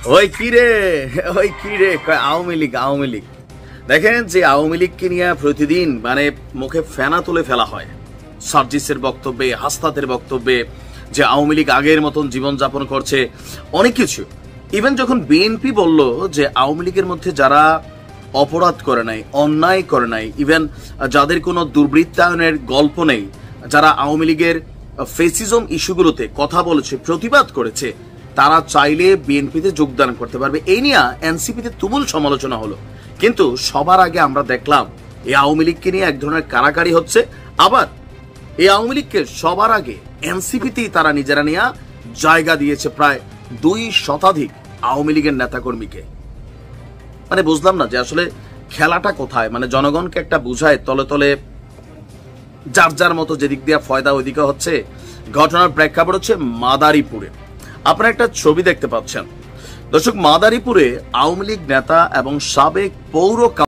ওই কি রে, ওই কি রে, আওয়ামী লীগ আওয়ামী লীগ। দেখেন যে আওয়ামী লীগকে নিয়ে প্রতিদিন মানে মুখে ফেনা তুলে ফেলা হয় সার্জিসের বক্তব্যে, হাসনাতের বক্তব্যে, যে আওয়ামী লীগ আগের মতন জীবনযাপন করছে, অনেক কিছু। ইভেন যখন বিএনপি বলল যে আওয়ামী লীগের মধ্যে যারা অপরাধ করে নাই, অন্যায় করে নাই, ইভেন যাদের কোনো দুর্বৃত্তায়নের গল্প নেই, যারা আওয়ামী লীগের ফেসিজম ইস্যুগুলোতে কথা বলেছে, প্রতিবাদ করেছে, তারা চাইলে বিএনপিতে যোগদান করতে পারবে। এই নিয়ে এনসিপিতে তুমুল সমালোচনা হলো। কিন্তু সবার আগে আমরা দেখলাম এই আওয়ামী লীগকে নিয়ে এক ধরনের কারাকারি হচ্ছে। আবার এই আওয়ামী লীগকে সবার আগে এনসিপিতেই তারা নিজেরা নিয়ে জায়গা দিয়েছে প্রায় 2 শতাধিক আওয়ামী লীগের নেতাকর্মীকে। মানে বুঝলাম না যে আসলে খেলাটা কোথায়। মানে জনগণকে একটা বুঝায় তলে তলে যার যার মতো যেদিক দিয়ে ফয়দা ওইদিকে হচ্ছে। ঘটনার প্রেক্ষাপট হচ্ছে মাদারীপুরে। আপনারা একটা ছবি দেখতে পাচ্ছেন দর্শক, মাদারীপুরে আওয়ামী লীগ নেতা এবং সাবেক পৌর